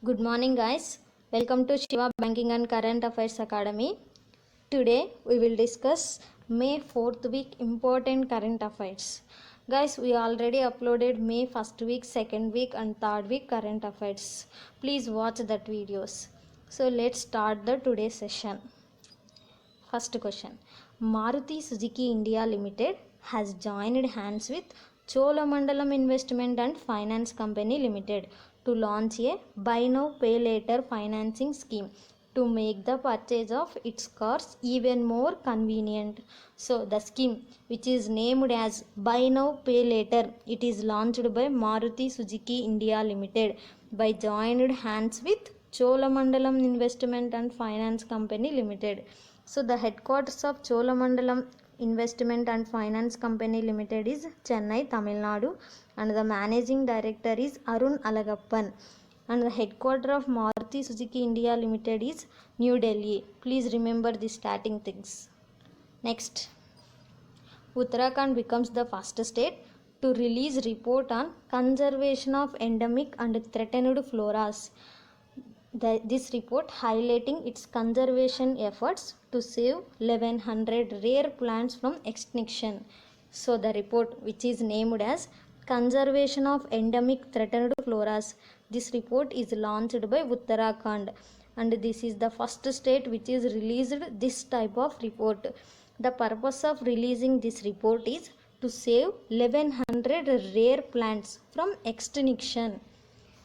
Good morning, guys. Welcome to Shiva Banking and Current Affairs Academy. Today we will discuss May 4th week important current affairs. Guys, we already uploaded May 1st week, 2nd week, and 3rd week current affairs. Please watch that videos. So let's start the today's session. First question. Maruti Suzuki India Limited has joined hands with Cholamandalam Investment and Finance Company Limited to launch a buy now pay later financing scheme to make the purchase of its cars even more convenient. So the scheme, which is named as buy now pay later, it is launched by Maruti Suzuki India Limited by joined hands with Cholamandalam Investment and Finance Company Limited. So the headquarters of Cholamandalam Investment and Finance Company Limited is Chennai, Tamil Nadu, and the managing director is Arun Alagappan, and the headquarters of Maruti Suzuki India Limited is New Delhi. Please remember the starting things. Next, Uttarakhand becomes the first state to release report on conservation of endemic and threatened floras. This report highlighting its conservation efforts to save 1100 rare plants from extinction. So the report, which is named as Conservation of Endemic Threatened Floras, this report is launched by Uttarakhand, and this is the first state which is released this type of report. The purpose of releasing this report is to save 1100 rare plants from extinction.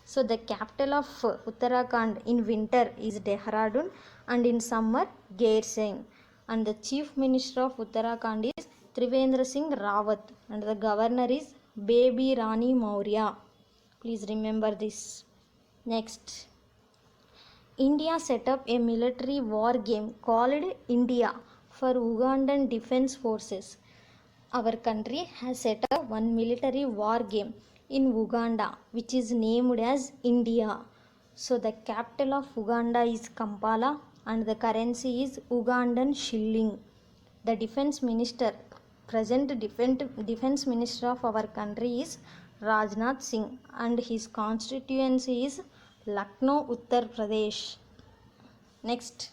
So the capital of Uttarakhand in winter is Dehradun and in summer Gair and the chief minister of Uttarakhand is Trivendra Singh Rawat and the governor is Baby Rani Maurya. Please remember this. Next, India set up a military war game called India for Ugandan Defence Forces. Our country has set up one military war game in Uganda, which is named as India. So the capital of Uganda is Kampala and the currency is Ugandan shilling. The defense minister, present defense minister of our country is Rajnath Singh, and his constituency is Lucknow, Uttar Pradesh. Next,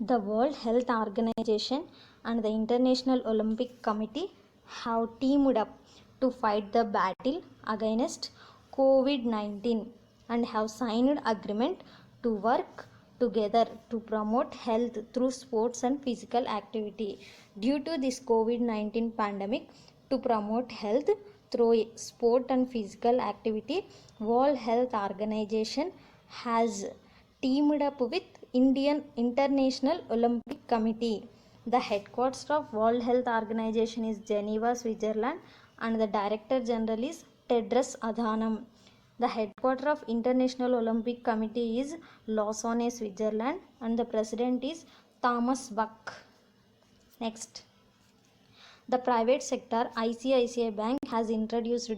the World Health Organization and the International Olympic Committee have teamed up to fight the battle against COVID-19 and have signed agreement to work together to promote health through sports and physical activity. Due to this COVID-19 pandemic, to promote health through sport and physical activity, World Health Organization has teamed up with Indian International Olympic Committee. The headquarters of World Health Organization is Geneva, Switzerland, and the Director General is Tedros Adhanom. The headquarters of International Olympic Committee is Lausanne, Switzerland, and the President is Thomas Bach. Next, the private sector ICICI Bank has introduced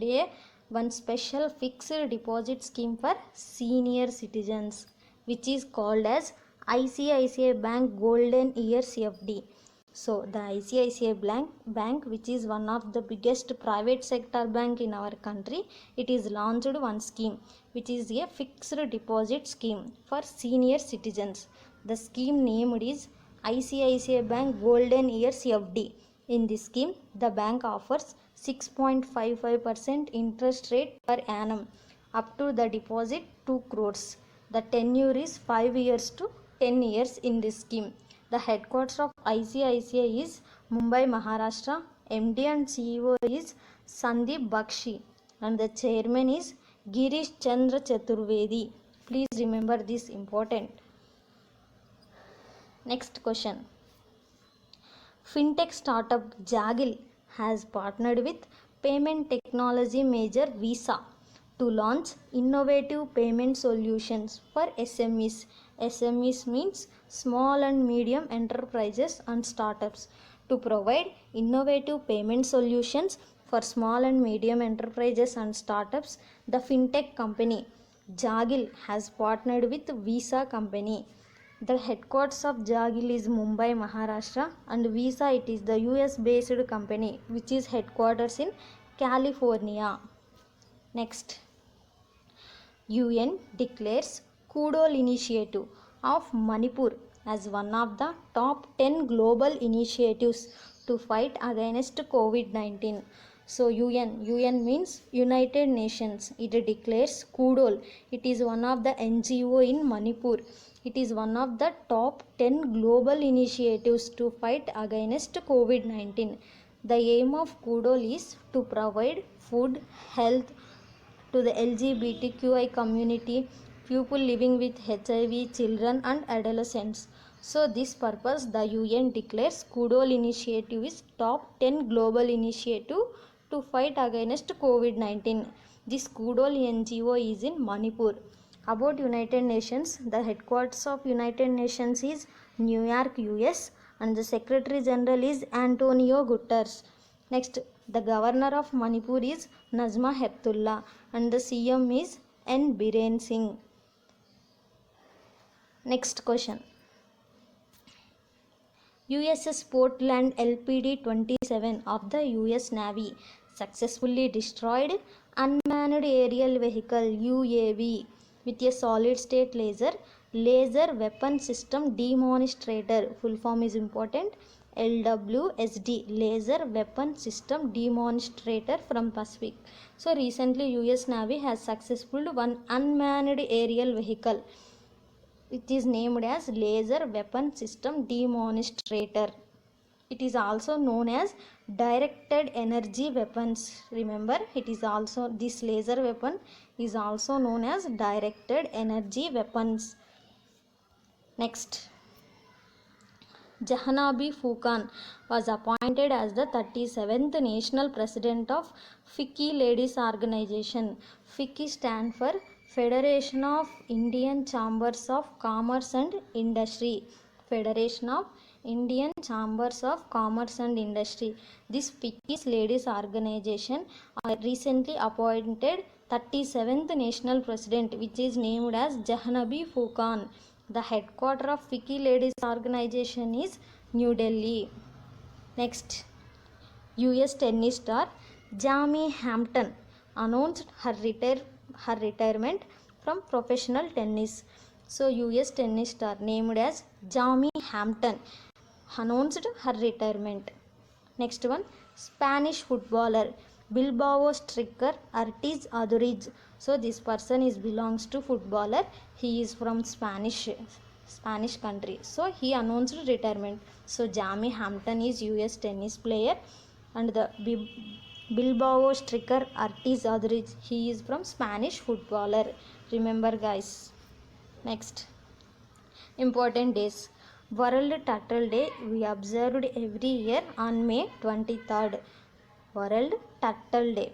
one special fixed deposit scheme for senior citizens, which is called as ICICI Bank Golden Years FD. So the ICICI Bank, which is one of the biggest private sector bank in our country, it is launched one scheme, which is a fixed deposit scheme for senior citizens. The scheme named is ICICI Bank Golden Years FD. In this scheme, the bank offers 6.55% interest rate per annum up to the deposit 2 crores. The tenure is 5 years to 10 years in this scheme. The headquarters of ICICI is Mumbai, Maharashtra. MD and CEO is Sandeep Bakshi and the chairman is Girish Chandra Chaturvedi. Please remember this important. Next question. Fintech startup Jaggle has partnered with payment technology major Visa to launch innovative payment solutions for SMEs. SMEs means small and medium enterprises and startups. To provide innovative payment solutions for small and medium enterprises and startups, the fintech company Jaggle has partnered with Visa company. The headquarters of Jaggle is Mumbai, Maharashtra, and Visa, it is the US based company which is headquarters in California. Next, UN declares Kudol initiative of Manipur as one of the top 10 global initiatives to fight against COVID-19. So UN means United Nations. It declares Kudol. It is one of the NGO in Manipur. It is one of the top 10 global initiatives to fight against COVID-19. The aim of Kudol is to provide food, health to the LGBTQI community, people living with HIV, children and adolescents. So this purpose the UN declares Kudol initiative is top 10 global initiative to fight against COVID-19. This Kudol NGO is in Manipur. About United Nations, the headquarters of United Nations is New York, US, and the Secretary General is Antonio Guterres. Next, the Governor of Manipur is Nazma Heptullah and the CM is N. Biren Singh. Next question. USS Portland LPD-27 of the US Navy successfully destroyed unmanned aerial vehicle UAV with a solid state laser weapon system demonstrator. Full form is important. LWSD, laser weapon system demonstrator from Pacific. So recently US Navy has successfully one unmanned aerial vehicle. It is named as laser weapon system demonstrator. It is also known as directed energy weapons. Remember, it is also, this laser weapon is also known as directed energy weapons. Next, Jahanabi Fukan was appointed as the 37th National President of FICCI Ladies Organization. FICCI stands for Federation of Indian Chambers of Commerce and Industry. Federation of Indian Chambers of Commerce and Industry. This FICCI Ladies Organization recently appointed 37th National President, which is named as Jahanabi Fukan. The headquarters of FICCI Ladies Organization is New Delhi. Next, US tennis star Jamie Hampton announced her retirement from professional tennis. So US tennis star named as Jamie Hampton announced her retirement. Next one, Spanish footballer Bilbao striker Ortiz Aduriz. So this person belongs to footballer. He is from Spanish country. So he announced retirement. So Jamie Hampton is US tennis player and the Bilbao striker Ortiz Aduriz, he is from Spanish footballer. Remember guys. Next, important days. World Turtle Day we observed every year on May 23rd. World Turtle Day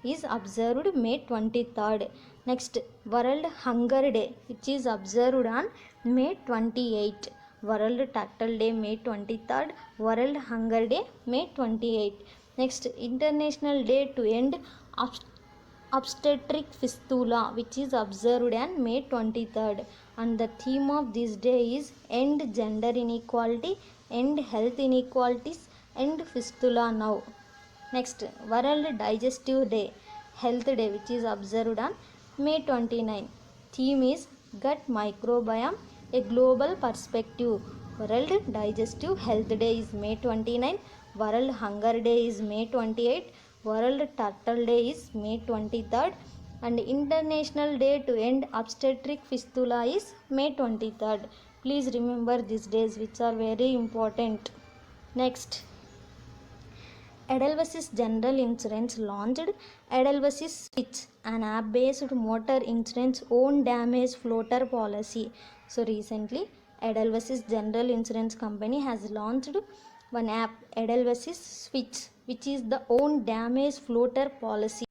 is observed May 23rd. Next, World Hunger Day, which is observed on May 28th. World Turtle Day May 23rd. World Hunger Day May 28th. Next, International Day to End Obstetric Fistula, which is observed on May 23rd. And the theme of this day is End Gender Inequality, End Health Inequalities, End Fistula Now. Next, World Digestive Day, Health Day, which is observed on May 29. Theme is Gut Microbiome, a Global Perspective. World Digestive Health Day is May 29. World Hunger Day is May 28. World Turtle Day is May 23rd. And International Day to End Obstetric Fistula is May 23rd. Please remember these days, which are very important. Next, Edelweiss General Insurance launched Edelweiss Switch, an app-based motor insurance own damage floater policy. So recently, Edelweiss General Insurance Company has launched one app, Edelweiss Switch, which is the own damage floater policy.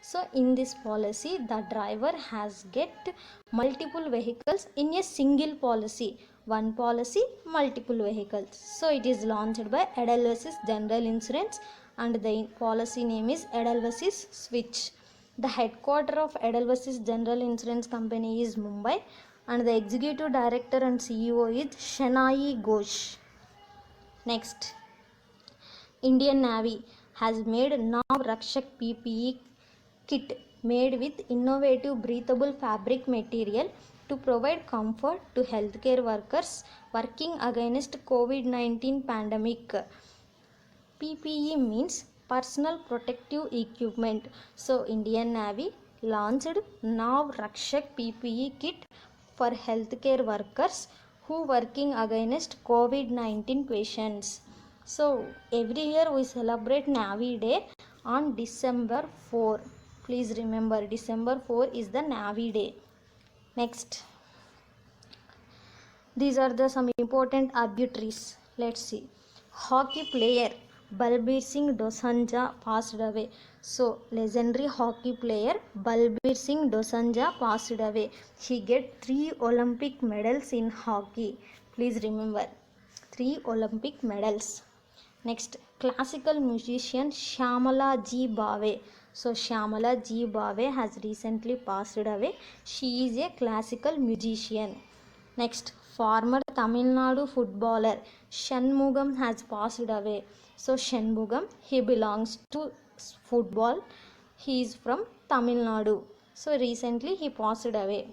So in this policy, the driver has get multiple vehicles in a single policy. One policy, multiple vehicles. So it is launched by Edelweiss General Insurance and the policy name is Edelweiss Switch. The headquarters of Edelweiss General Insurance Company is Mumbai and the executive director and CEO is Shanayi Ghosh. Next, Indian Navy has made Nav Rakshak PPE kit made with innovative breathable fabric material to provide comfort to healthcare workers working against COVID-19 pandemic. PPE means personal protective equipment. So Indian Navy launched Nav Rakshak PPE kit for healthcare workers who working against COVID-19 patients. So every year we celebrate Navy Day on December 4. Please remember December 4 is the Navy Day. Next, these are the some important obituaries. Let's see. Hockey player Balbir Singh Dosanjh passed away. So legendary hockey player Balbir Singh Dosanjh passed away. He get 3 Olympic medals in hockey. Please remember 3 Olympic medals. Next, classical musician Shyamala G. Bave. So Shyamala G. Bave has recently passed away. She is a classical musician. Next, former Tamil Nadu footballer Shanmugam has passed away. So Shanmugam, he belongs to football. He is from Tamil Nadu. So recently he passed away.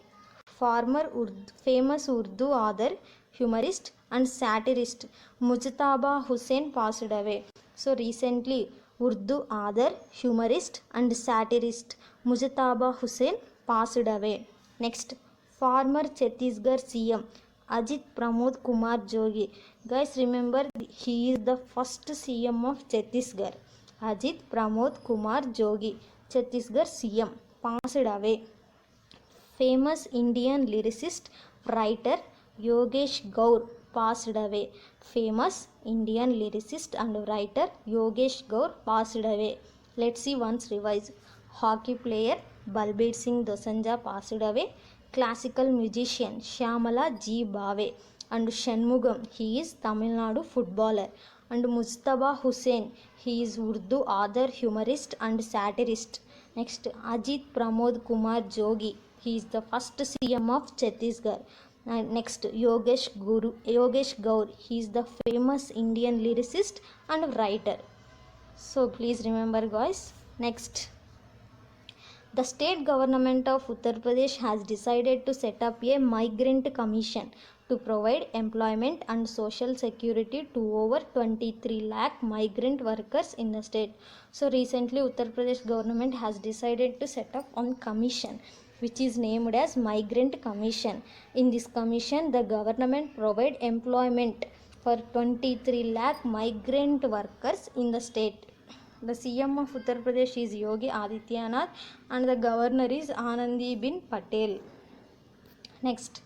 Former famous Urdu author, humorist and satirist Mujtaba Hussain passed away. So recently Urdu author, humorist and satirist Mujtaba Hussain passed away. Next, former Chhattisgarh CM Ajit Pramod Kumar Jogi. Guys, remember he is the first CM of Chhattisgarh. Ajit Pramod Kumar Jogi, Chhattisgarh CM, passed away. Famous Indian lyricist, writer Yogesh Gaur passed away. Famous Indian lyricist and writer Yogesh Gaur passed away. Let's see once revise. Hockey player Balbir Singh Dosanjh passed away. Classical musician Shyamala G. Bave and Shanmugam, he is Tamil Nadu footballer, and Mujtaba Hussain, he is Urdu author, humorist and satirist. Next, Ajit Pramod Kumar Jogi, he is the first CM of Chhattisgarh. And next, Yogesh Gaur, he is the famous Indian lyricist and writer. So please remember guys. Next, the state government of Uttar Pradesh has decided to set up a migrant commission to provide employment and social security to over 23 lakh migrant workers in the state. So recently Uttar Pradesh government has decided to set up one commission which is named as Migrant Commission. In this commission, the government provide employment for 23 lakh migrant workers in the state. The CM of Uttar Pradesh is Yogi Adityanath and the governor is Anandiben Patel. Next,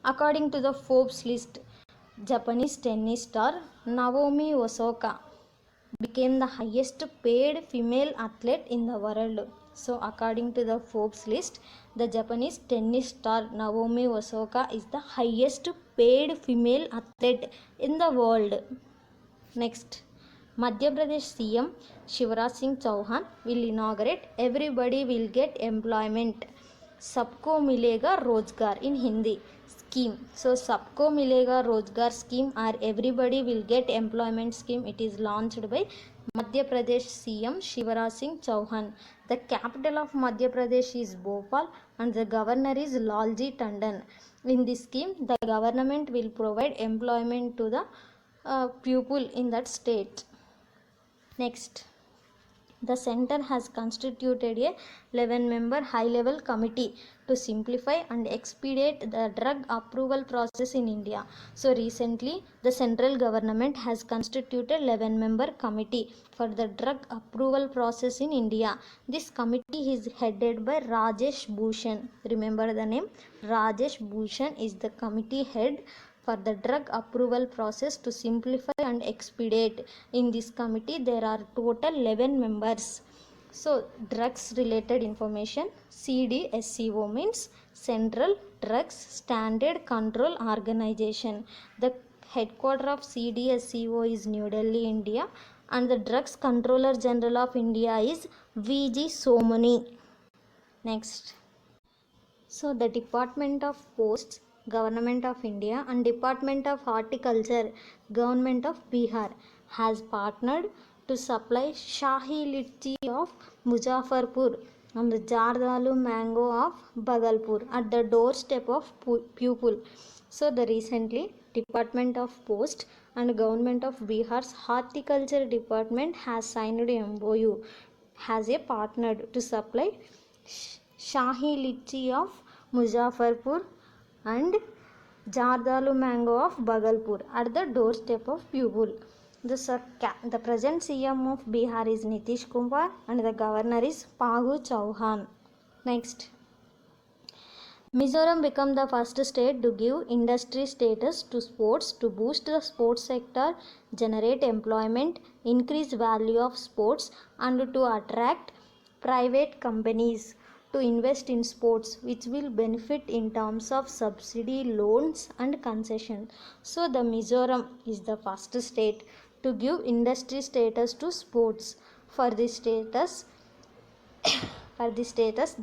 according to the Forbes list, Japanese tennis star Naomi Osaka became the highest paid female athlete in the world. So according to the Forbes list, the Japanese tennis star Naomi Osaka is the highest paid female athlete in the world. Next, Madhya Pradesh CM Shivraj Singh Chauhan will inaugurate Everybody Will Get Employment Sabko Milega Rozgar in Hindi scheme. So Sabko Milega Rozgar scheme or Everybody Will Get Employment scheme, it is launched by Madhya Pradesh CM Shivraj Singh Chauhan. The capital of Madhya Pradesh is Bhopal and the governor is Lalji Tandon. In this scheme, the government will provide employment to the people in that state. Next, the center has constituted a 11-member high-level committee to simplify and expedite the drug approval process in India. So recently, the central government has constituted 11-member committee for the drug approval process in India. This committee is headed by Rajesh Bhushan. Remember the name? Rajesh Bhushan is the committee head for the drug approval process to simplify and expedite. In this committee, there are total 11 members. So, drugs related information. CDSCO means Central Drugs Standard Control Organization. The headquarters of CDSCO is New Delhi, India, and the Drugs Controller General of India is VG Somani. Next. So, the Department of Posts, Government of India and Department of Horticulture, Government of Bihar has partnered to supply Shahi Litchi of Muzaffarpur and the Jardalu mango of Bhagalpur at the doorstep of pupil. So the recently Department of Post and Government of Bihar's Horticulture Department has signed a MOU has a partnered to supply Shahi Litchi of Muzaffarpur and Jardalu mango of Bhagalpur at the doorstep of pupil. The present CM of Bihar is Nitish Kumar and the governor is Phagu Chauhan. Next, Mizoram became the first state to give industry status to sports to boost the sports sector, generate employment, increase value of sports, and to attract private companies to invest in sports, which will benefit in terms of subsidy, loans, and concession. So, the Mizoram is the first state to give industry status to sports. For this status,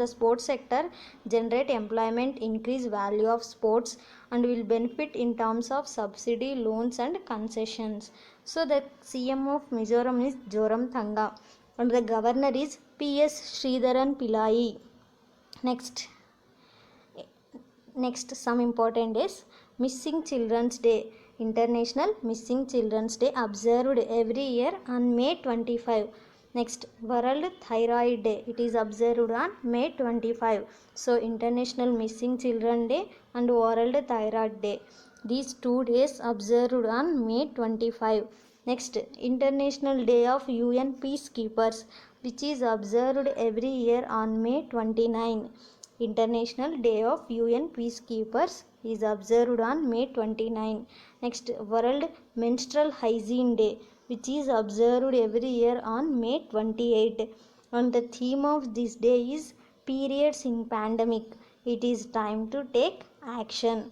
the sports sector generate employment, increase value of sports, and will benefit in terms of subsidy, loans, and concessions. So the CM of Mizoram is Joram Thanga, and the governor is PS Sridharan Pillai. Next, some important days. Missing Children's Day. International Missing Children's Day observed every year on May 25. Next, World Thyroid Day. It is observed on May 25. So, International Missing Children Day and World Thyroid Day. These 2 days observed on May 25. Next, International Day of UN Peacekeepers, which is observed every year on May 29. International Day of UN Peacekeepers is observed on May 29. Next, World Menstrual Hygiene Day, which is observed every year on May 28. And the theme of this day is Periods in Pandemic. It is time to take action.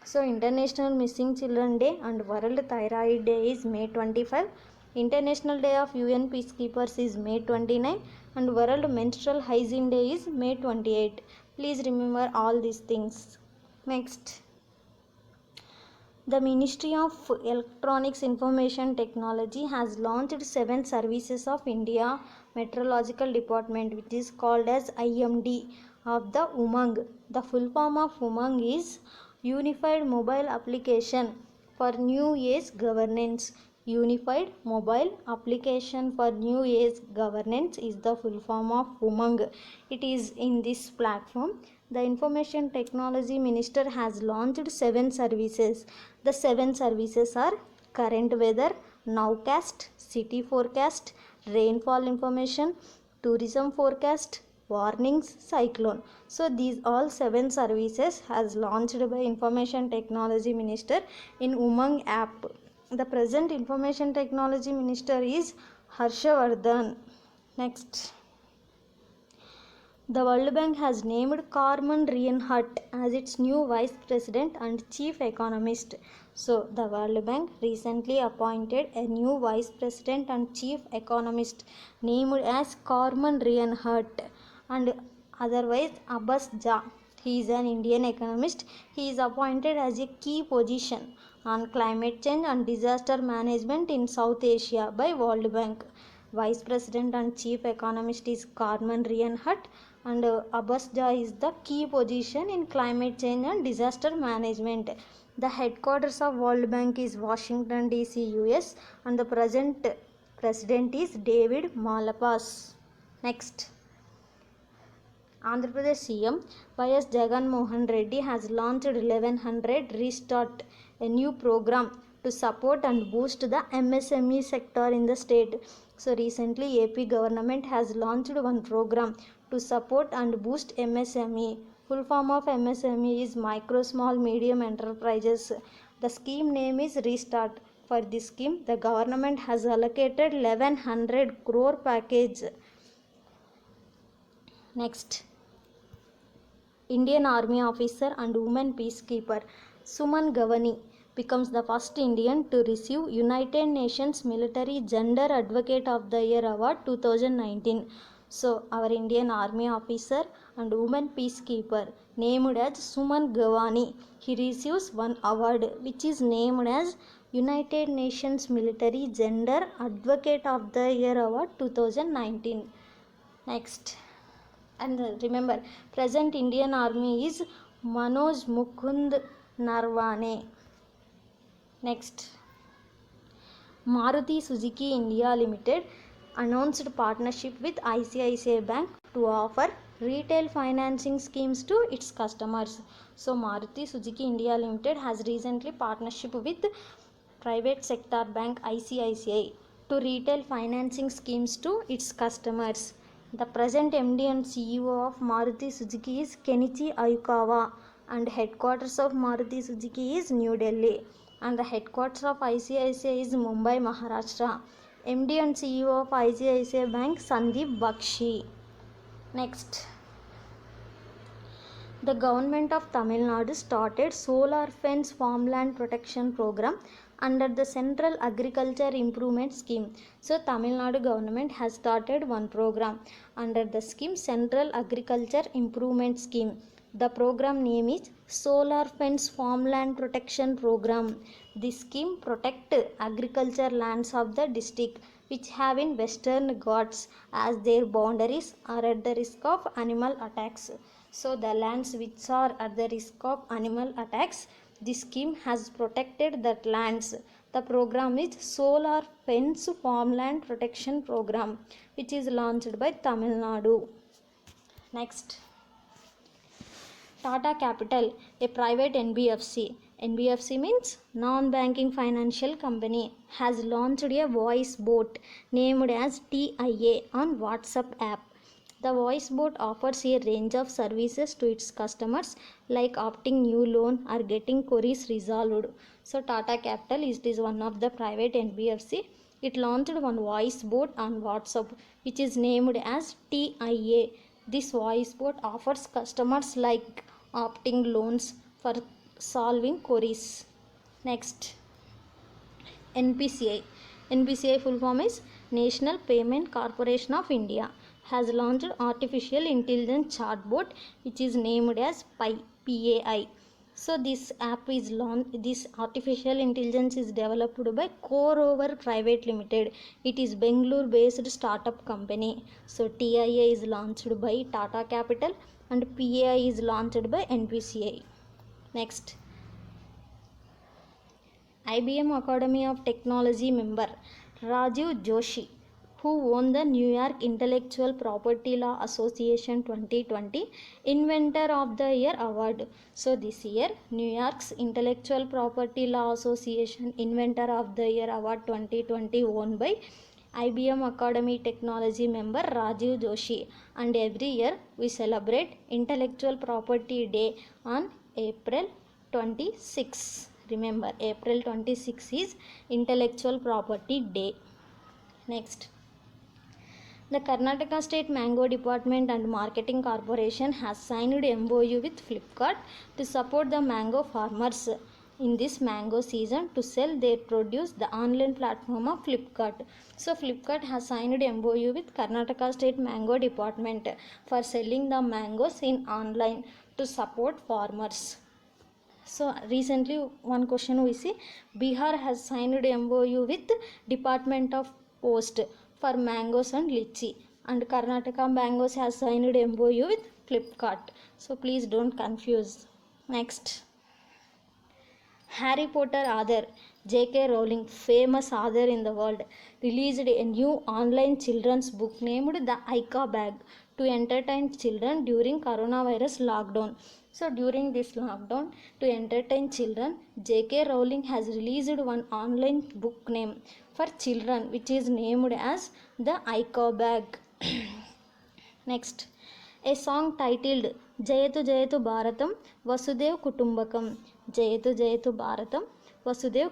So, International Missing Children Day and World Thyroid Day is May 25. International Day of UN Peacekeepers is May 29 and World Menstrual Hygiene Day is May 28. Please remember all these things. Next, the Ministry of Electronics Information Technology has launched 7 services of India Meteorological Department, which is called as IMD of the UMANG. The full form of UMANG is Unified Mobile Application for New Age Governance. Unified Mobile Application for New Age Governance is the full form of UMANG. It is in this platform. The Information Technology Minister has launched 7 services. The 7 services are Current Weather, Nowcast, City Forecast, Rainfall Information, Tourism Forecast, Warnings, Cyclone. So these all 7 services has launched by Information Technology Minister in UMANG app. The present Information Technology Minister is Harshavardhan. Next, the World Bank has named Carmen Reinhart as its new Vice President and Chief Economist. So, the World Bank recently appointed a new Vice President and Chief Economist named as Carmen Reinhart, and otherwise Abbas Jha. He is an Indian economist. He is appointed as a key position on climate change and disaster management in South Asia by World Bank. Vice President and Chief Economist is Carmen Reinhart, and Abbas Jha is the key position in climate change and disaster management. The headquarters of World Bank is Washington DC, US, and the present president is David Malapas. Next, Andhra Pradesh CM YS Jagan Mohan Reddy has launched 1100 Restart, a new program to support and boost the MSME sector in the state. So recently AP government has launched one program to support and boost MSME. Full form of MSME is Micro Small Medium Enterprises. The scheme name is Restart. For this scheme, the government has allocated 1100 crore package. Next, Indian Army officer and woman peacekeeper Suman Gavani becomes the first Indian to receive United Nations Military Gender Advocate of the Year Award 2019. So, our Indian Army officer and woman peacekeeper named as Suman Gavani, he receives one award which is named as United Nations Military Gender Advocate of the Year Award 2019. Next, And remember, present Indian Army is Manoj Mukund Narwane. Next, Maruti Suzuki India Limited announced partnership with ICICI Bank to offer retail financing schemes to its customers. So Maruti Suzuki India Limited has recently partnership with private sector bank ICICI to retail financing schemes to its customers. The present MD and CEO of Maruti Suzuki is Kenichi Ayukawa, and headquarters of Maruti Suzuki is New Delhi, and the headquarters of ICICI is Mumbai, Maharashtra. MD and CEO of ICICI Bank Sandeep Bakshi. Next, the government of Tamil Nadu started solar fence farmland protection program under the Central Agriculture Improvement Scheme. So Tamil Nadu government has started one program under the scheme Central Agriculture Improvement Scheme. The program name is Solar Fence Farmland Protection Program. This scheme protect agriculture lands of the district which have in Western Ghats as their boundaries are at the risk of animal attacks. So the lands which are at the risk of animal attacks, this scheme has protected that lands. The program is Solar Fence Farmland Protection Program, which is launched by Tamil Nadu. Next, Tata Capital, a private NBFC. NBFC means non-banking financial company, has launched a voice bot named as TIA on WhatsApp app. The voice bot offers a range of services to its customers like opting new loan or getting queries resolved. So Tata Capital is one of the private NBFC. It launched one voice bot on WhatsApp which is named as TIA. This voice bot offers customers like opting loans for solving queries. Next, NPCI. NPCI full form is National Payment Corporation of India, has launched artificial intelligence chatbot which is named as PAI. So this app is launched. This artificial intelligence is developed by Coreover Private Limited. It is Bangalore based startup company. So TIA is launched by Tata Capital and PAI is launched by NPCI. Next, IBM Academy of Technology member Rajiv Joshi, who won the New York Intellectual Property Law Association 2020 Inventor of the Year Award. So this year, New York's Intellectual Property Law Association Inventor of the Year Award 2020 won by IBM Academy Technology member Rajiv Joshi, and every year we celebrate Intellectual Property Day on April 26. Remember, April 26 is Intellectual Property Day. Next, the Karnataka State Mango Department and Marketing Corporation has signed MOU with Flipkart to support the mango farmers in this mango season to sell their produce the online platform of Flipkart. So Flipkart has signed MOU with Karnataka State Mango Department for selling the mangoes in online to support farmers. So recently one question we see, Bihar has signed MOU with Department of Post for mangoes and lychee, and Karnataka mangoes has signed MOU with Flipkart. So please don't confuse. Next, Harry Potter author J.K. Rowling, famous author in the world, released a new online children's book named The Ica Bag to entertain children during coronavirus lockdown. So during this lockdown, to entertain children, J.K. Rowling has released one online book name for children which is named as The Ica Bag. Next, a song titled Jayatu Jayatu Bharatam Vasudev Kutumbakam. Jayatu Jayatu Bharatam Vasudev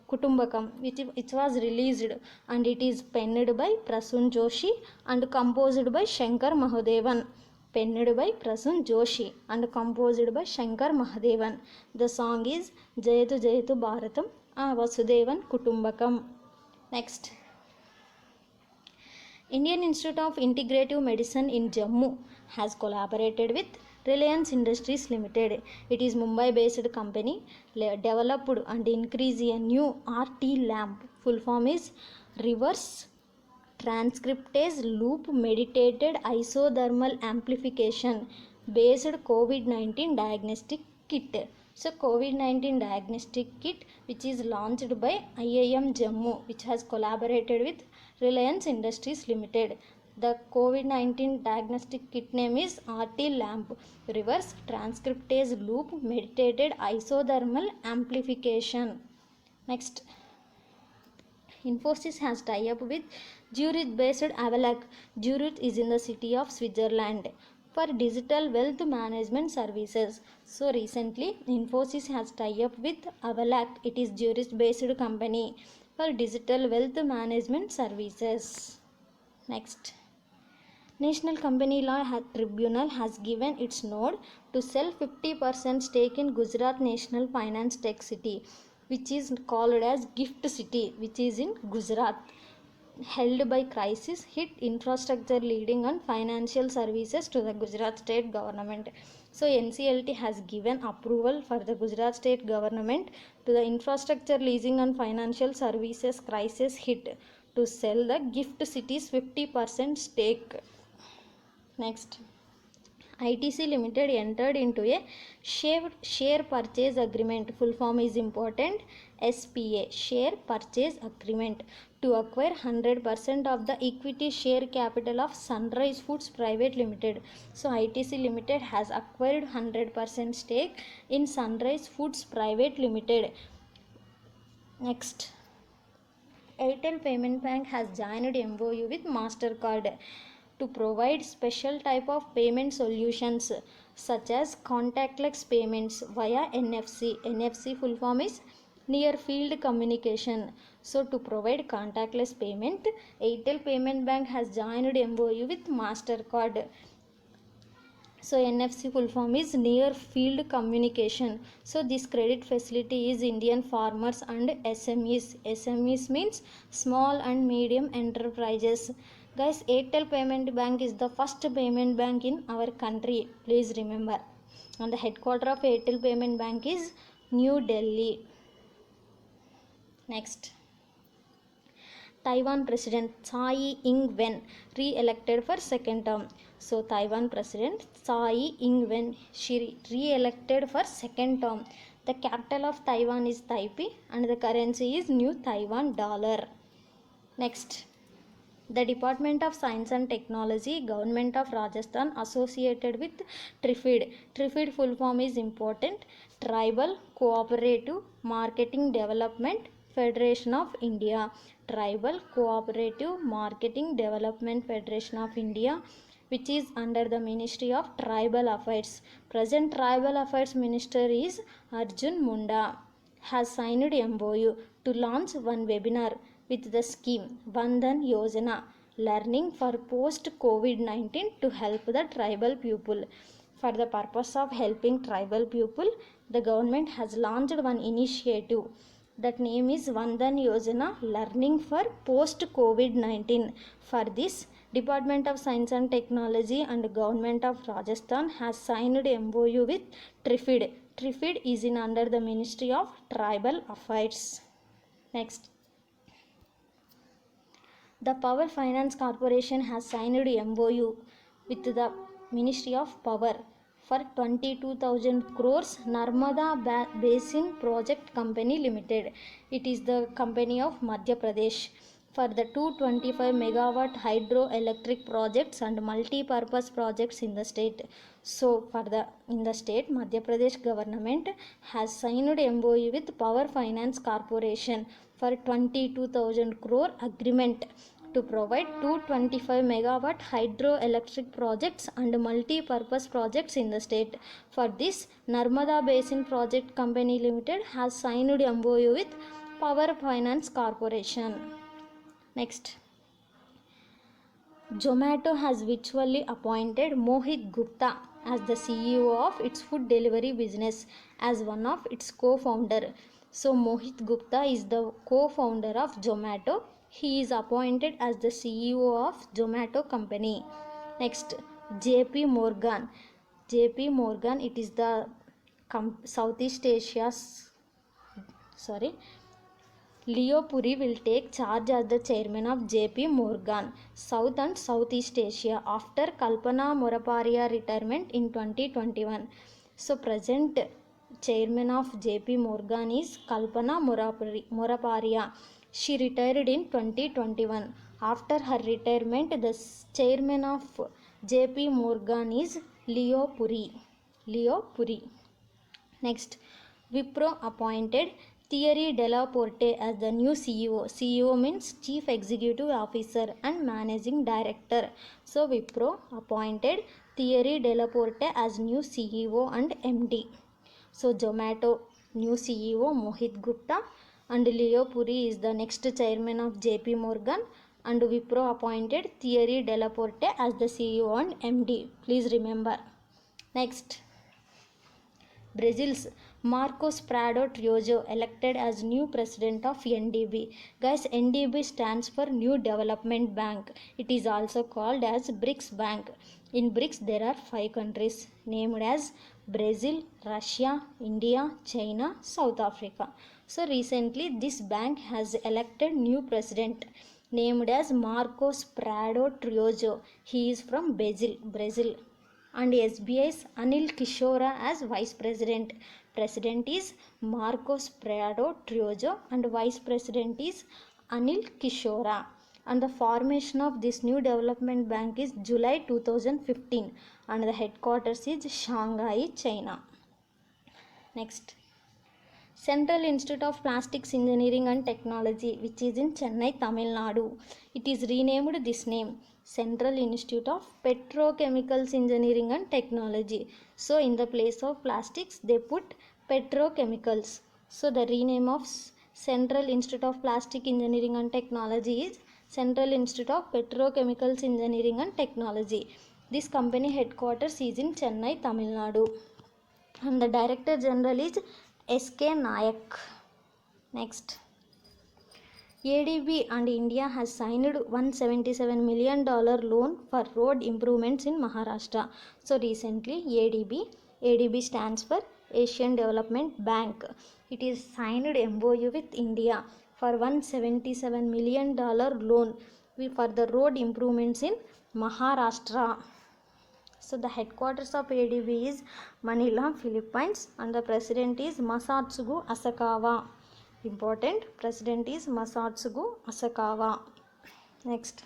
Kutumbakam, which was released, and it is penned by Prasun Joshi and composed by Shankar Mahadevan. Penned by Prasun Joshi and composed by Shankar Mahadevan. The song is Jayatu Jayatu Bharatam Vasudevan Kutumbakam. Next, Indian Institute of Integrative Medicine in Jammu has collaborated with Reliance Industries Limited. It is Mumbai based company, developed and increased a new RT lamp. Full form is reverse transcriptase loop mediated isothermal amplification based COVID-19 diagnostic kit. So COVID-19 diagnostic kit, which is launched by IIM Jammu, which has collaborated with Reliance Industries Limited. The COVID-19 diagnostic kit name is RT-LAMP, reverse transcriptase loop mediated isothermal amplification. Next, Infosys has tie-up with Zurich-based Avalac. Zurich is in the city of Switzerland for digital wealth management services. So recently, Infosys has tie-up with Avalac. It is Zurich-based company for digital wealth management services. Next, National Company Law Tribunal has given its nod to sell 50% stake in Gujarat National Finance Tech City, which is called as Gift City, which is in Gujarat, held by crisis hit infrastructure leading on financial services to the Gujarat state government. So NCLT has given approval for the Gujarat state government to the infrastructure leasing on financial services crisis hit to sell the Gift City's 50% stake. Next, ITC Limited entered into a share purchase agreement, full form is important, SPA, share purchase agreement, to acquire 100% of the equity share capital of Sunrise Foods Private Limited. So ITC Limited has acquired 100% stake in Sunrise Foods Private Limited. Next, Airtel Payment Bank has joined MOU with MasterCard to provide special type of payment solutions such as contactless payments via NFC. NFC full form is near field communication. So to provide contactless payment, Airtel Payment Bank has joined MOU with MasterCard. So NFC full form is near field communication. So this credit facility is Indian farmers and SMEs. SMEs means small and medium enterprises. Guys, Airtel Payment Bank is the first payment bank in our country. Please remember. And the headquarters of Airtel Payment Bank is New Delhi. Next, Taiwan President Tsai Ing-wen re-elected for second term. So Taiwan President Tsai Ing-wen, she re-elected for second term. The capital of Taiwan is Taipei and the currency is New Taiwan dollar. Next, the Department of Science and Technology, Government of Rajasthan associated with TRIFID. TRIFID full form is important, Tribal Cooperative Marketing Development Federation of India. Tribal Cooperative Marketing Development Federation of India, which is under the Ministry of Tribal Affairs. Present Tribal Affairs Minister is Arjun Munda, has signed MOU to launch one webinar with the scheme Vandhan Yojana, learning for post-COVID-19 to help the tribal people. For the purpose of helping tribal people, the government has launched one initiative. That name is Vandhan Yojana, learning for post-COVID-19. For this, Department of Science and Technology and Government of Rajasthan has signed MOU with TRIFID. TRIFID is in under the Ministry of Tribal Affairs. Next, the Power Finance Corporation has signed MOU with the Ministry of Power for 22,000 crores Narmada Basin Project Company Limited. It is the company of Madhya Pradesh for the 225 megawatt hydroelectric projects and multi-purpose projects in the state. So in the state, Madhya Pradesh government has signed MOU with Power Finance Corporation for 22,000 crore agreement to provide 225 megawatt hydroelectric projects and multi-purpose projects in the state. For this, Narmada Basin Project Company Limited has signed MOU with Power Finance Corporation. Next, Zomato has virtually appointed Mohit Gupta as the CEO of its food delivery business as one of its co-founder. So Mohit Gupta is the co-founder of Zomato. He is appointed as the CEO of Zomato company. Next, JP Morgan. JP Morgan, it is the Southeast Asia's Leo Puri will take charge as the chairman of JP Morgan, South and Southeast Asia after Kalpana Moraparia retirement in 2021. So present chairman of JP Morgan is Kalpana Moraparia. She retired in 2021. After her retirement, the chairman of JP Morgan is Leo Puri. Leo Puri. Next, Wipro appointed Thierry Delaporte as the new CEO. CEO means Chief Executive Officer and Managing Director. So Wipro appointed Thierry Delaporte as new CEO and MD. So Zomato new CEO Mohit Gupta and Leo Puri is the next chairman of JP Morgan, and Wipro appointed Thierry Delaporte as the CEO and MD. Please remember. Next, Brazil's Marcos Prado Triojo elected as new president of NDB. Guys, NDB stands for New Development Bank. It is also called as BRICS Bank. In BRICS, there are 5 countries named as Brazil, Russia, India, China, South Africa. So recently, this bank has elected new president named as Marcos Prado Triojo. He is from Brazil. And SBI's Anil Kishora as Vice President. President is Marcos Prado Triojo and Vice President is Anil Kishora. And the formation of this new development bank is July 2015 and the headquarters is Shanghai, China. Next, Central Institute of Plastics Engineering and Technology, which is in Chennai, Tamil Nadu. It is renamed this name, Central Institute of Petrochemicals Engineering and Technology. So in the place of plastics, they put petrochemicals. So the rename of Central Institute of Plastic Engineering and Technology is Central Institute of Petrochemicals Engineering and Technology. This company headquarters is in Chennai, Tamil Nadu. And the Director General is S.K. Nayak. Next, ADB and India has signed $177 million loan for road improvements in Maharashtra. So recently ADB stands for Asian Development Bank. It is signed MOU with India for $177 million loan for the road improvements in Maharashtra. So the headquarters of ADB is Manila, Philippines, and the president is Masatsugu Asakawa. Important, president is Masatsugu Asakawa. Next,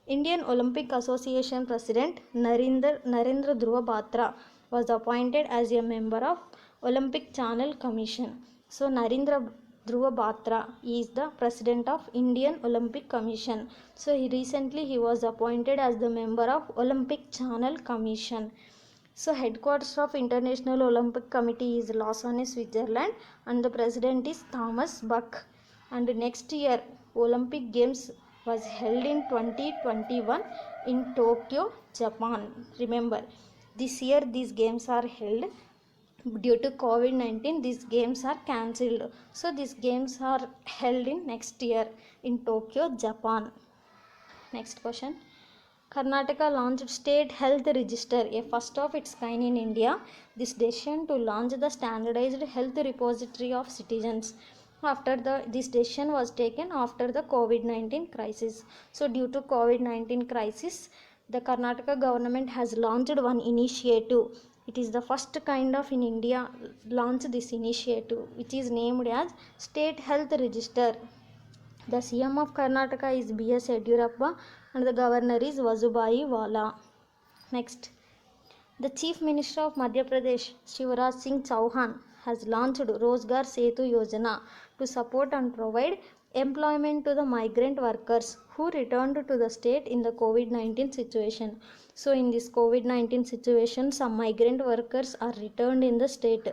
Indian Olympic Association President Narendra Dhruva Batra was appointed as a member of Olympic Channel Commission. So Narendra Dhruva Batra is the president of Indian Olympic Commission. So he was appointed as the member of Olympic Channel Commission. So headquarters of International Olympic Committee is Lausanne, Switzerland, and the president is Thomas Bach. And next year Olympic Games was held in 2021 in Tokyo, Japan. Remember, this year these games are held. Due to COVID-19, these games are cancelled. So these games are held in next year in Tokyo, Japan. Next question. Karnataka launched State Health Register, a first of its kind in India. This decision to launch the standardized health repository of citizens. This decision was taken after the COVID-19 crisis. So due to COVID-19 crisis, the Karnataka government has launched one initiative. It is the first kind of in India launch this initiative, which is named as State Health Register. The CM of Karnataka is B.S. Yediyurappa and the governor is Vazubhai Vala. Next, the Chief Minister of Madhya Pradesh, Shivraj Singh Chauhan, has launched Rozgar Setu Yojana to support and provide employment to the migrant workers who returned to the state in the COVID-19 situation. So in this COVID-19 situation, some migrant workers are returned in the state.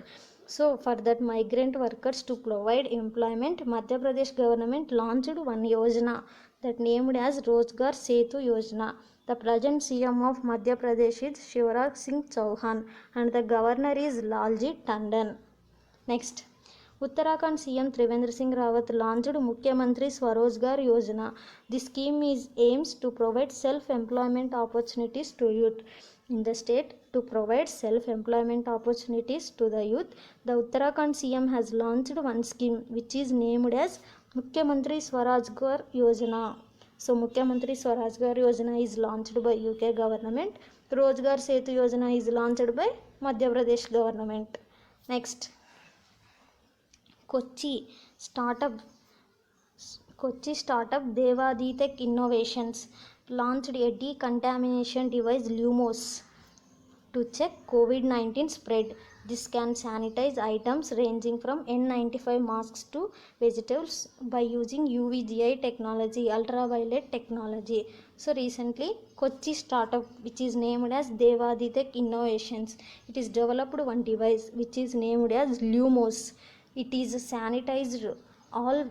So for that migrant workers to provide employment, Madhya Pradesh government launched one Yojana that named as Rozgar Setu Yojana. The present CM of Madhya Pradesh is Shivraj Singh Chauhan and the governor is Lalji Tandon. Next, Uttarakhand CM Trivendra Singh Rawat launched Mukhyamantri Swarozgar Yojana. This scheme aims to provide self-employment opportunities to youth in the state. To provide self-employment opportunities to the youth, the Uttarakhand CM has launched one scheme which is named as Mukhyamantri Swarajgar Yojana. So Mukhyamantri Swarajgar Yojana is launched by UK government. Rozgar Setu Yojana is launched by Madhya Pradesh government. Next, Kochi startup Devaditech Innovations launched a decontamination device Lumos to check COVID-19 spread. This can sanitize items ranging from N95 masks to vegetables by using UVGI technology, ultraviolet technology. So recently, Kochi startup which is named as Devaditech Innovations, it is developed one device which is named as Lumos. It is sanitized all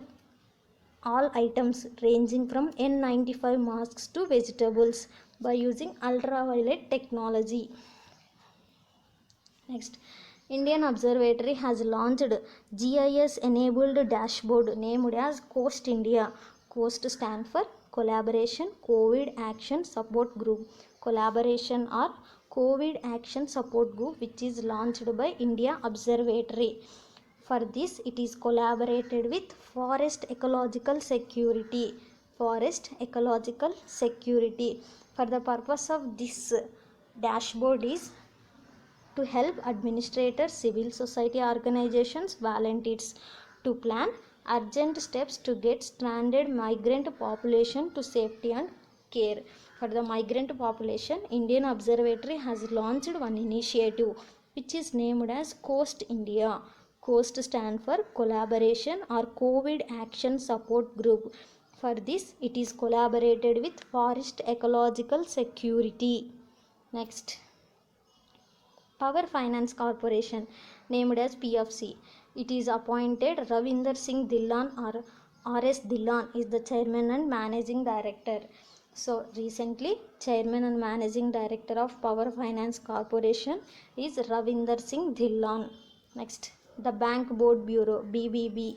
items ranging from N95 masks to vegetables by using ultraviolet technology. Next, Indian Observatory has launched GIS enabled dashboard named as COAST India. COAST stands for Collaboration COVID Action Support Group. Collaboration or COVID Action Support Group, which is launched by India Observatory. For this, it is collaborated with Forest Ecological Security. Forest Ecological Security. For the purpose of this dashboard is to help administrators, civil society organizations, volunteers to plan urgent steps to get stranded migrant population to safety and care. For the migrant population, Indian Observatory has launched one initiative which is named as COAST India. COAST stands for Collaboration or COVID Action Support Group. For this, it is collaborated with Forest Ecological Security. Next, Power Finance Corporation, named as PFC. It is appointed Ravinder Singh Dhillon or RS Dhillon is the chairman and managing director. So recently, chairman and managing director of Power Finance Corporation is Ravinder Singh Dhillon. Next, the Bank Board Bureau BBB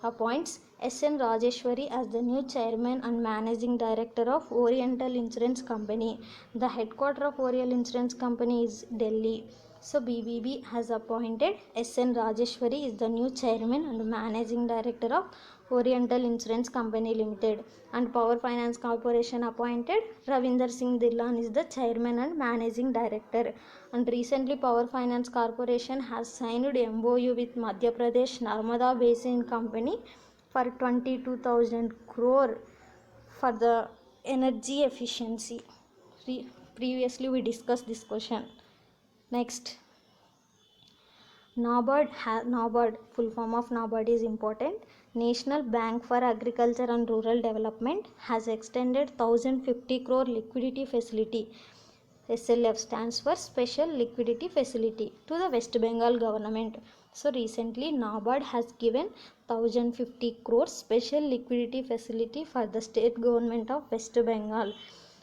appoints S.N. Rajeshwari as the new chairman and managing director of Oriental Insurance Company. The headquarters of Oriental Insurance Company is Delhi. So BBB has appointed S.N. Rajeshwari is the new chairman and managing director of Oriental Insurance Company Limited, and Power Finance Corporation appointed Ravinder Singh Dhillon is the chairman and managing director. And recently Power Finance Corporation has signed MOU with Madhya Pradesh Narmada Basin Company for 22,000 crore for the energy efficiency. Previously we discussed this question. Next, NABARD, full form of NABARD is important. National Bank for Agriculture and Rural Development has extended 1050 crore liquidity facility. SLF stands for Special Liquidity Facility to the West Bengal government. So recently NABARD has given 1050 crore special liquidity facility for the state government of West Bengal.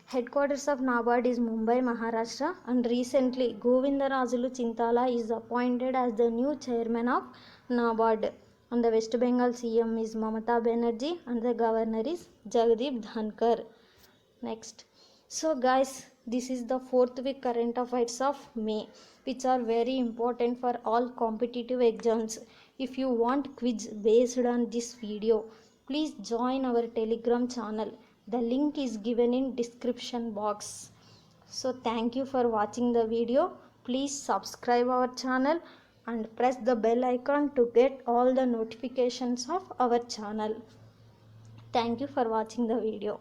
Headquarters of NABARD is Mumbai, Maharashtra, and recently Govindarajulu Chintala is appointed as the new chairman of NABARD. And the West Bengal CM is Mamata Banerjee and the governor is Jagdeep Dhankar. Next. So guys, this is the fourth week current affairs of May, which are very important for all competitive exams. If you want quiz based on this video, please join our Telegram channel. The link is given in description box. So thank you for watching the video. Please subscribe our channel and press the bell icon to get all the notifications of our channel. Thank you for watching the video.